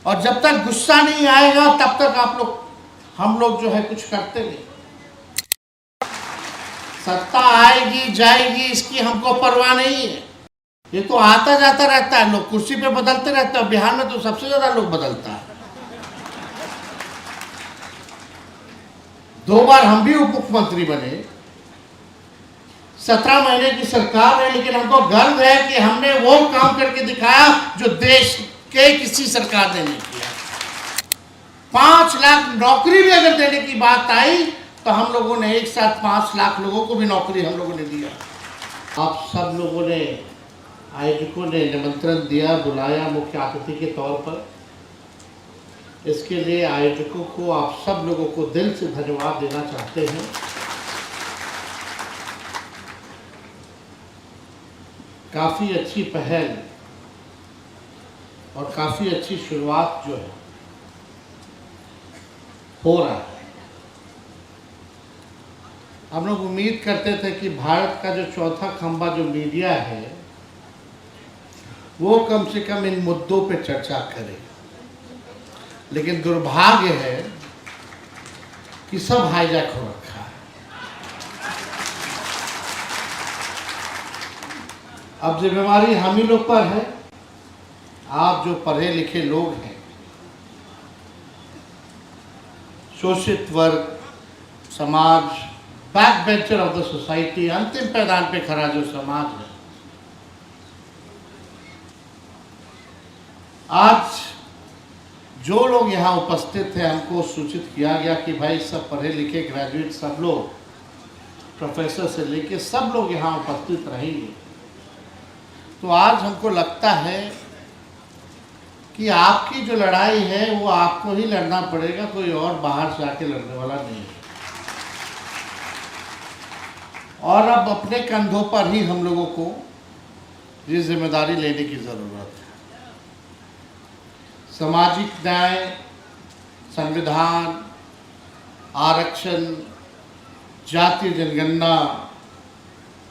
और जब तक गुस्सा नहीं आएगा तब तक हम लोग जो है कुछ करते नहीं। सत्ता आएगी जाएगी इसकी हमको परवाह नहीं है। ये तो आता जाता रहता है, लोग कुर्सी पे बदलते रहते हैं। बिहार में तो सबसे ज्यादा लोग बदलता है। 2 बार हम भी उप मुख्यमंत्री बने, 17 महीने की सरकार है, लेकिन हमको गर्व है कि हमने वो काम करके दिखाया जो देश के किसी सरकार ने नहीं किया। 5 लाख नौकरी भी अगर देने की बात आई तो हम लोगों ने एक साथ 5 लाख लोगों को भी नौकरी हम लोगों ने दिया। आप सब लोगों ने, आयोजकों ने निमंत्रण दिया, बुलाया मुख्य अतिथि के तौर पर। इसके लिए आयोजकों को, आप सब लोगों को दिल से धन्यवाद देना चाहते हैं। काफ़ी अच्छी पहल और काफ़ी अच्छी शुरुआत जो है हो रहा है। हम लोग उम्मीद करते थे कि भारत का जो चौथा खंभा जो मीडिया है वो कम से कम इन मुद्दों पे चर्चा करे, लेकिन दुर्भाग्य है कि सब हाईजैक हो रखा है। अब जिम्मेवारी हम ही लोग पर है। आप जो पढ़े लिखे लोग हैं, शोषित वर्ग, समाज, back bencher of the society, अंतिम पैदान पे खड़ा जो समाज है, आज जो लोग यहाँ उपस्थित हैं, हमको सूचित किया गया कि भाई सब पढ़े लिखे ग्रेजुएट, सब लोग, प्रोफेसर से लेके सब लोग यहाँ उपस्थित रहेंगे। तो आज हमको लगता है कि आपकी जो लड़ाई है वो आपको ही लड़ना पड़ेगा, कोई और बाहर से आके लड़ने वाला नहीं है। और अब अपने कंधों पर ही हम लोगों को ये जिम्मेदारी लेने की ज़रूरत है। सामाजिक न्याय, संविधान, आरक्षण, जातीय जनगणना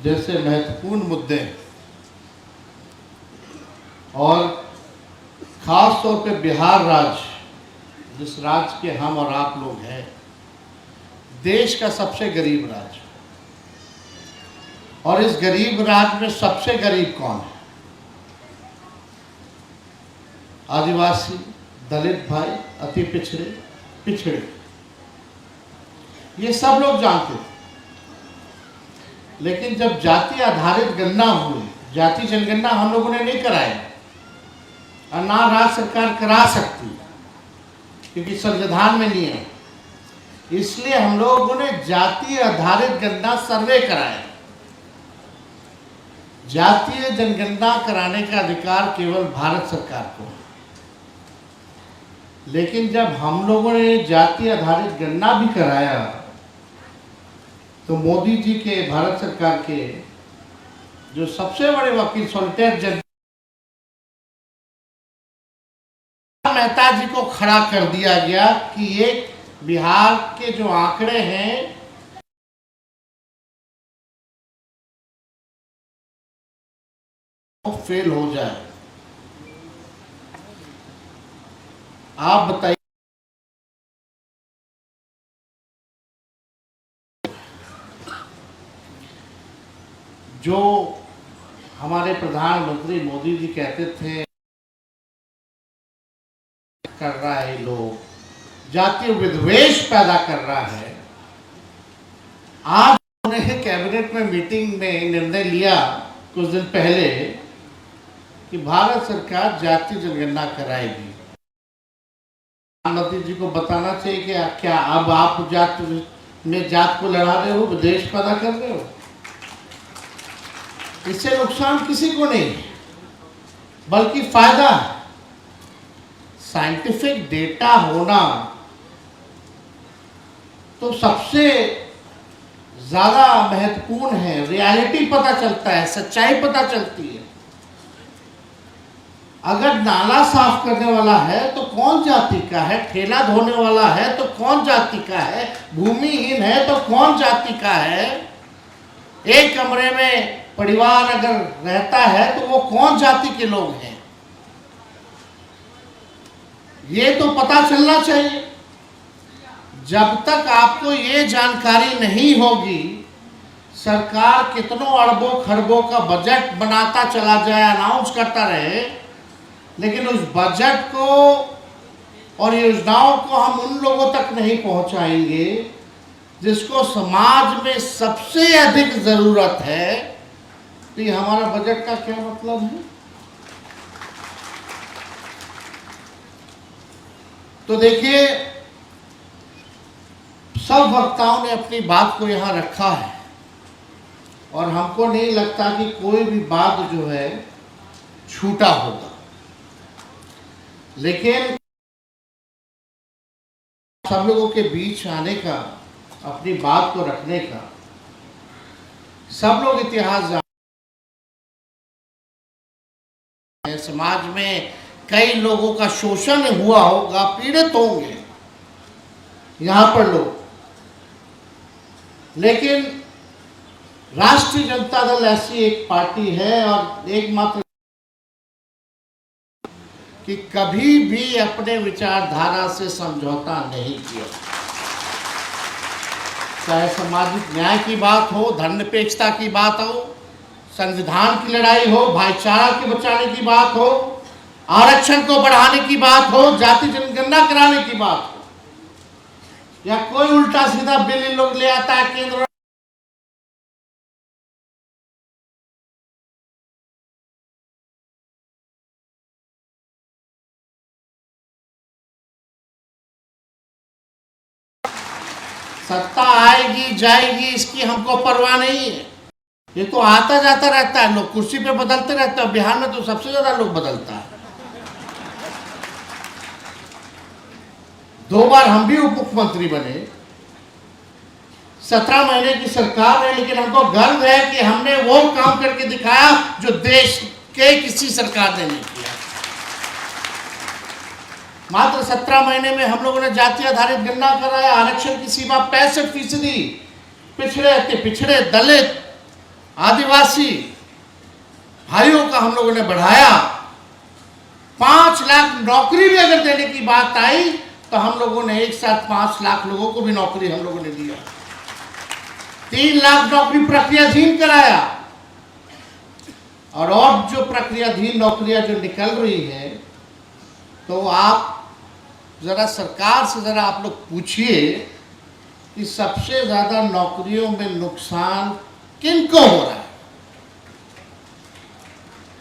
जैसे महत्वपूर्ण मुद्दे, और खास तौर पे बिहार राज्य, जिस राज्य के हम और आप लोग हैं, देश का सबसे गरीब राज्य, और इस गरीब राज्य में सबसे गरीब कौन है? आदिवासी, दलित भाई, अति पिछड़े, ये सब लोग जानते थे। लेकिन जब जाति आधारित गणना हुई, जाति जनगणना हम लोगों ने नहीं कराया, और ना राज्य सरकार करा सकती क्योंकि संविधान में नहीं है। इसलिए हम लोगों ने जाति आधारित गणना सर्वे कराया। जातीय जनगणना कराने का अधिकार केवल भारत सरकार को है। लेकिन जब हम लोगों ने जाति आधारित गणना भी कराया तो मोदी जी के, भारत सरकार के जो सबसे बड़े वकील सॉलिटेयर जज मेहता जी को खड़ा कर दिया गया कि ये बिहार के जो आंकड़े हैं वो फेल हो जाए। आप बताइए, जो हमारे प्रधानमंत्री मोदी जी कहते थे कर रहा है, लोग जातीय विद्वेष पैदा कर रहा है। आज उन्होंने कैबिनेट में मीटिंग में निर्णय लिया कुछ दिन पहले कि भारत सरकार जातीय जनगणना कराएगी। प्रधानमंत्री जी को बताना चाहिए कि क्या अब आप जात को लड़ा रहे हो, विद्वेष पैदा कर रहे हो? इससे नुकसान किसी को नहीं बल्कि फायदा। साइंटिफिक डेटा होना तो सबसे ज्यादा महत्वपूर्ण है। रियलिटी पता चलता है, सच्चाई पता चलती है। अगर नाला साफ करने वाला है तो कौन जाति का है, ठेला धोने वाला है तो कौन जाति का है, भूमिहीन है तो कौन जाति का है, एक कमरे में परिवार अगर रहता है तो वो कौन जाति के लोग हैं, ये तो पता चलना चाहिए। जब तक आपको ये जानकारी नहीं होगी, सरकार कितनों अरबों खरबों का बजट बनाता चला जाए, अनाउंस करता रहे, लेकिन उस बजट को और योजनाओं को हम उन लोगों तक नहीं पहुंचाएंगे जिसको समाज में सबसे अधिक जरूरत है, तो ये हमारा बजट का क्या मतलब है? तो देखिए, सब वक्ताओं ने अपनी बात को यहां रखा है और हमको नहीं लगता कि कोई भी बात जो है छूटा होगा, लेकिन सब लोगों के बीच आने का, अपनी बात को रखने का, सब लोग इतिहास जानते हैं। समाज में कई लोगों का शोषण हुआ होगा, पीड़ित होंगे यहां पर लोग, लेकिन राष्ट्रीय जनता दल ऐसी एक पार्टी है और एकमात्र कि कभी भी अपने विचारधारा से समझौता नहीं किया। चाहे सामाजिक न्याय की बात हो, धर्मनिरपेक्षता की बात हो, संविधान की लड़ाई हो, भाईचारा के बचाने की बात हो, आरक्षण को बढ़ाने की बात हो, जाति जनगणना कराने की बात हो, या कोई उल्टा सीधा बिल इन लोग ले आता है केंद्र। सत्ता आएगी जाएगी इसकी हमको परवाह नहीं है, ये तो आता जाता रहता है, लोग कुर्सी पे बदलते रहते हैं। बिहार में तो सबसे ज्यादा लोग बदलता है। 2 बार हम भी उप मुख्यमंत्री बने, 17 महीने की सरकार है, लेकिन हमको गर्व है कि हमने वो काम करके दिखाया जो देश के किसी सरकार ने नहीं किया। मात्र 17 महीने में हम लोगों ने जाति आधारित गणना कराया, आरक्षण की सीमा 65%, पिछड़े अति पिछड़े, दलित, आदिवासी भाइयों का हम लोगों ने बढ़ाया। 5 लाख नौकरी भी अगर देने की बात आई तो हम लोगों ने एक साथ 5 लाख लोगों को भी नौकरी हम लोगों ने दिया। 3 लाख नौकरी प्रक्रियाधीन कराया, और जो प्रक्रियाधीन नौकरियां जो निकल रही है, तो आप जरा सरकार से जरा आप लोग पूछिए कि सबसे ज्यादा नौकरियों में नुकसान किनको हो रहा है?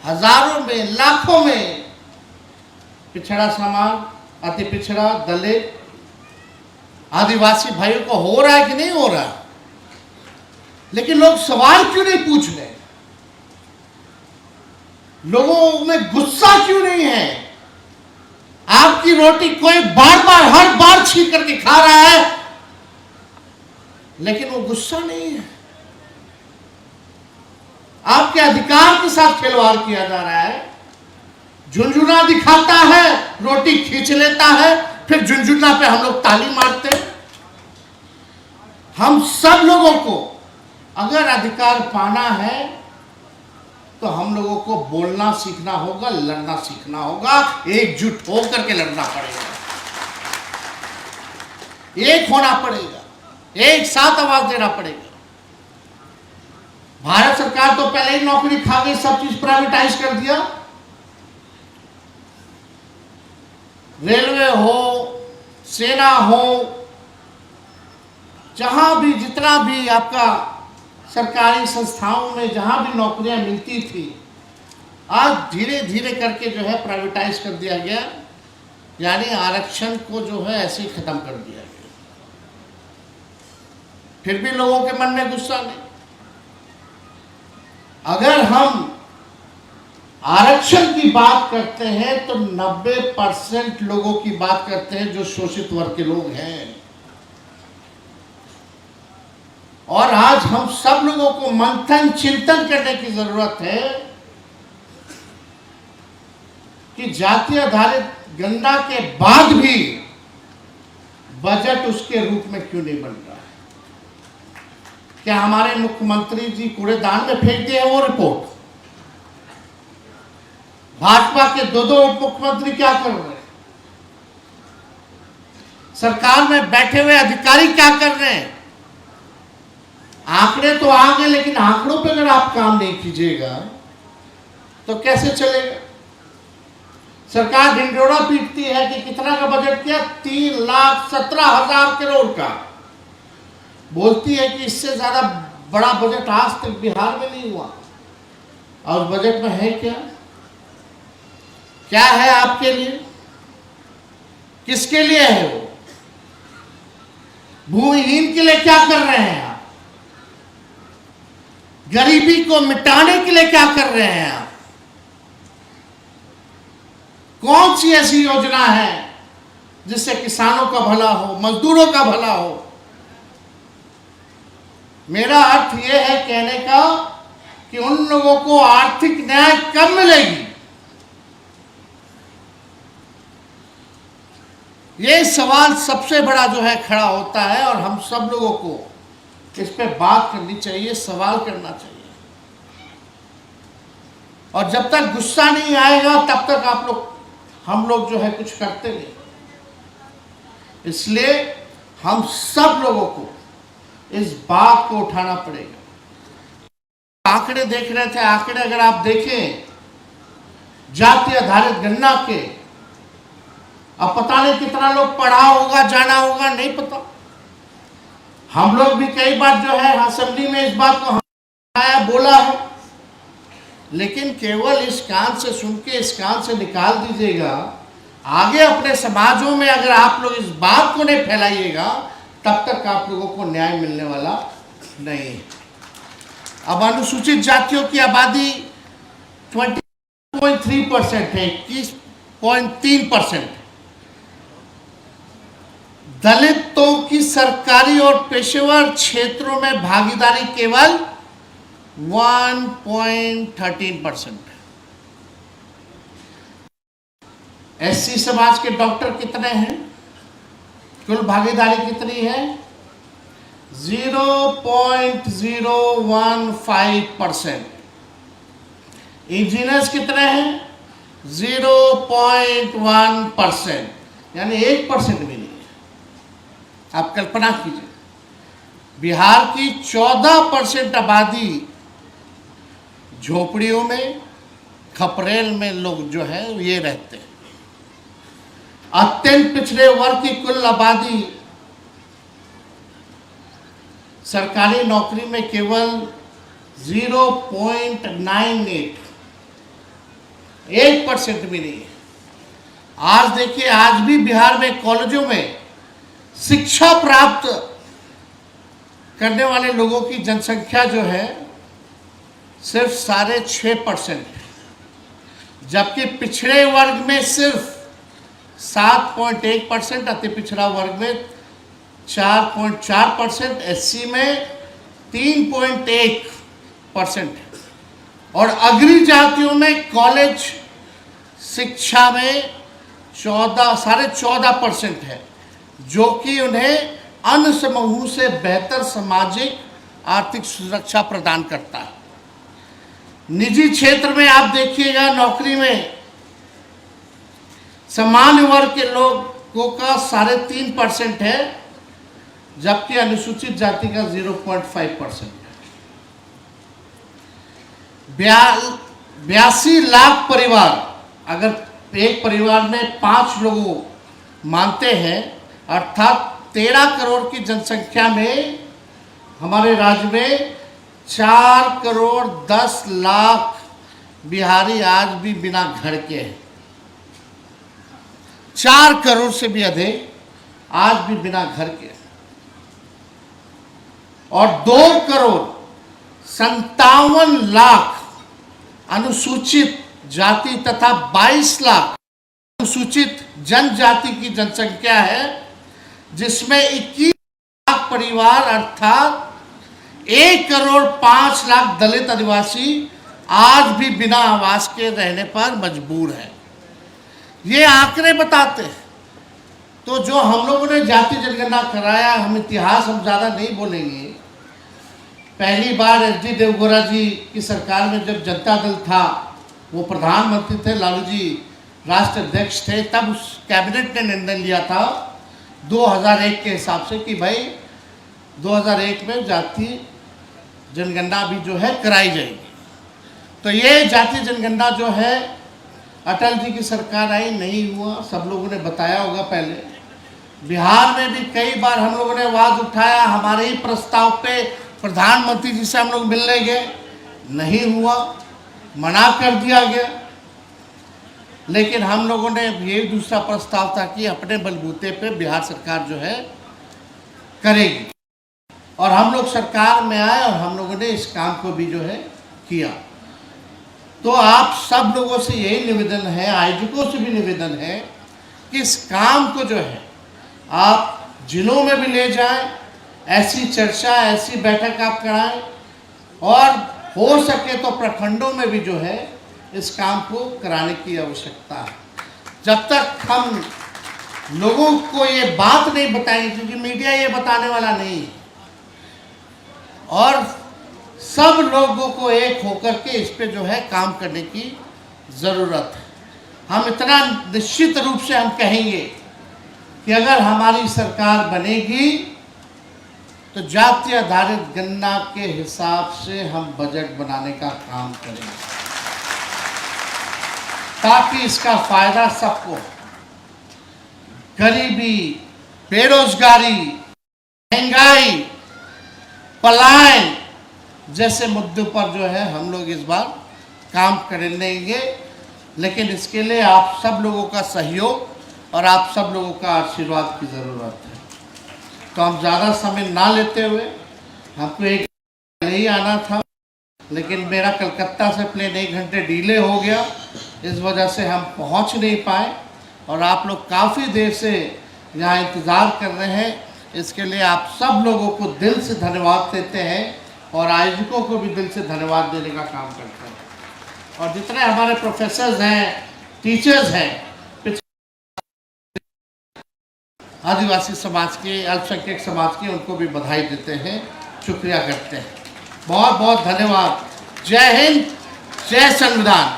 हजारों में, लाखों में पिछड़ा समाज, अति पिछड़ा, दलित, आदिवासी भाइयों को हो रहा है कि नहीं हो रहा? लेकिन लोग सवाल क्यों नहीं पूछ रहे? लोगों में गुस्सा क्यों नहीं है? आपकी रोटी कोई बार बार हर बार छीन करके खा रहा है, लेकिन वो गुस्सा नहीं है। आपके अधिकार के साथ खिलवाड़ किया जा रहा है। झुंझुना दिखाता है, रोटी खींच लेता है, फिर झुंझुना पे हम लोग ताली मारते हैं। हम सब लोगों को अगर अधिकार पाना है तो हम लोगों को बोलना सीखना होगा, लड़ना सीखना होगा, एकजुट होकर के लड़ना पड़ेगा, एक होना पड़ेगा, एक साथ आवाज देना पड़ेगा। भारत सरकार तो पहले ही नौकरी खा गई, सब चीज प्राइवेटाइज कर दिया। रेलवे हो, सेना हो, जहां भी जितना भी आपका सरकारी संस्थाओं में जहां भी नौकरियां मिलती थी, आज धीरे धीरे करके जो है प्राइवेटाइज कर दिया गया, यानी आरक्षण को जो है ऐसे ही खत्म कर दिया गया। फिर भी लोगों के मन में गुस्सा नहीं। अगर हम आरक्षण की बात करते हैं तो 90% लोगों की बात करते हैं जो शोषित वर्ग के लोग हैं। और आज हम सब लोगों को मंथन चिंतन करने की जरूरत है कि जाति आधारित गणना के बाद भी बजट उसके रूप में क्यों नहीं बन रहा है। क्या हमारे मुख्यमंत्री जी कूड़ेदान में फेंक दिए वो रिपोर्ट? भाजपा के 2 उप मुख्यमंत्री क्या कर रहे हैं? सरकार में बैठे हुए अधिकारी क्या कर रहे हैं? आंकड़े तो आ गए, लेकिन आंकड़ों पे अगर आप काम नहीं कीजिएगा तो कैसे चलेगा? सरकार ढिंढोरा पीटती है कि कितना का बजट किया, 3,17,000 करोड़ का। बोलती है कि इससे ज्यादा बड़ा बजट आज तक बिहार में नहीं हुआ। और बजट में है क्या? क्या है आपके लिए? किसके लिए है वो? भूमिहीन के लिए क्या कर रहे हैं आप? गरीबी को मिटाने के लिए क्या कर रहे हैं आप? कौन सी ऐसी योजना है जिससे किसानों का भला हो, मजदूरों का भला हो? मेरा अर्थ यह है कहने का कि उन लोगों को आर्थिक न्याय कब मिलेगी? ये सवाल सबसे बड़ा जो है खड़ा होता है, और हम सब लोगों को इस पे बात करनी चाहिए, सवाल करना चाहिए। और जब तक गुस्सा नहीं आएगा तब तक हम लोग जो है कुछ करते नहीं। इसलिए हम सब लोगों को इस बात को उठाना पड़ेगा। आंकड़े देख रहे थे, आंकड़े अगर आप देखें जाति आधारित गणना के, अब पता नहीं कितना लोग पढ़ा होगा, जाना होगा, नहीं पता। हम लोग भी कई बार जो है असेंबली में इस बात को आया बोला है, लेकिन केवल इस कान से सुन के इस कान से निकाल दीजिएगा। आगे अपने समाजों में अगर आप लोग इस बात को नहीं फैलाइएगा तब तक आप लोगों को न्याय मिलने वाला नहीं। अब अनुसूचित जातियों की आबादी 20.3% है, 21.3%। दलितों की सरकारी और पेशेवर क्षेत्रों में भागीदारी केवल 1.13%। एससी समाज के डॉक्टर कितने हैं? कुल भागीदारी कितनी है? 0.015%। इंजीनियर्स कितने हैं? 0.1%, यानी 1% भी नहीं है। आप कल्पना कीजिए, बिहार की 14% आबादी झोपड़ियों में, खपरेल में लोग जो है ये रहते हैं। अत्यंत पिछड़े वर्ग की कुल आबादी सरकारी नौकरी में केवल 0.98% भी नहीं है। आज देखिए, आज भी बिहार में कॉलेजों में शिक्षा प्राप्त करने वाले लोगों की जनसंख्या जो है सिर्फ 6.5%, जबकि पिछड़े वर्ग में सिर्फ 7.1%, अति पिछड़ा वर्ग में 4.4%, एससी में 3.1% और अग्रणी जातियों में कॉलेज शिक्षा में 14.5% है, जो कि उन्हें अन्य समूहों से बेहतर सामाजिक आर्थिक सुरक्षा प्रदान करता है। निजी क्षेत्र में आप देखिएगा, नौकरी में सामान्य वर्ग के लोगों का 3.5% है, जबकि अनुसूचित जाति का 0.5% है। 82 लाख परिवार, अगर एक परिवार में 5 लोगों मानते हैं, अर्थात 13 करोड़ की जनसंख्या में हमारे राज्य में 4 करोड़ 10 लाख बिहारी आज भी बिना घर के हैं। 4 करोड़ से भी अधिक आज भी बिना घर के, और 2 करोड़ 57 लाख अनुसूचित जाति तथा 22 लाख अनुसूचित जनजाति की जनसंख्या है, जिसमें 21 लाख परिवार अर्थात 1 करोड़ 5 लाख दलित आदिवासी आज भी बिना आवास के रहने पर मजबूर है। ये आंकड़े बताते हैं। तो जो हम लोगों ने जाति जनगणना कराया, हम इतिहास हम ज़्यादा नहीं बोलेंगे। पहली बार एच.डी. देवगौड़ा जी की सरकार में जब जनता दल था, वो प्रधानमंत्री थे, लालू जी राष्ट्र अध्यक्ष थे, तब उस कैबिनेट ने निर्णय लिया था 2001 के हिसाब से कि भाई 2001 में जातीय जनगणना भी जो है कराई जाएगी। तो ये जातीय जनगणना जो है अटल जी की सरकार आई, नहीं हुआ, सब लोगों ने बताया होगा पहले। बिहार में भी कई बार हम लोगों ने आवाज़ उठाया, हमारे ही प्रस्ताव पे प्रधानमंत्री जी से हम लोग मिलने गए, नहीं हुआ, मना कर दिया गया। लेकिन हम लोगों ने ये दूसरा प्रस्ताव था कि अपने बलबूते पे बिहार सरकार जो है करेगी, और हम लोग सरकार में आए और हम लोगों ने इस काम को भी जो है किया। तो आप सब लोगों से यही निवेदन है, आयोजकों से भी निवेदन है कि इस काम को जो है आप जिलों में भी ले जाएं, ऐसी चर्चा, ऐसी बैठक आप कराएं, और हो सके तो प्रखंडों में भी जो है इस काम को कराने की आवश्यकता है। जब तक हम लोगों को ये बात नहीं बताएंगे, क्योंकि मीडिया ये बताने वाला नहीं है, और सब लोगों को एक होकर के इस पे जो है काम करने की ज़रूरत है। हम इतना निश्चित रूप से हम कहेंगे कि अगर हमारी सरकार बनेगी तो जाति आधारित गणना के हिसाब से हम बजट बनाने का काम करेंगे, ताकि इसका फायदा सबको, गरीबी, बेरोजगारी, महंगाई, पलायन जैसे मुद्दों पर जो है हम लोग इस बार काम कर लेंगे। लेकिन इसके लिए आप सब लोगों का सहयोग और आप सब लोगों का आशीर्वाद की ज़रूरत है। तो हम ज़्यादा समय ना लेते हुए, हमको एक ही आना था, लेकिन मेरा कलकत्ता से प्लेन 1 घंटे डिले हो गया, इस वजह से हम पहुंच नहीं पाए, और आप लोग काफ़ी देर से यहाँ इंतज़ार कर रहे हैं। इसके लिए आप सब लोगों को दिल से धन्यवाद देते हैं, और आयोजकों को भी दिल से धन्यवाद देने का काम करते हैं। और जितने हमारे प्रोफेसर्स हैं, टीचर्स हैं, आदिवासी समाज के, अल्पसंख्यक समाज के, उनको भी बधाई देते हैं, शुक्रिया करते हैं। बहुत बहुत धन्यवाद। जय हिंद, जय संविधान।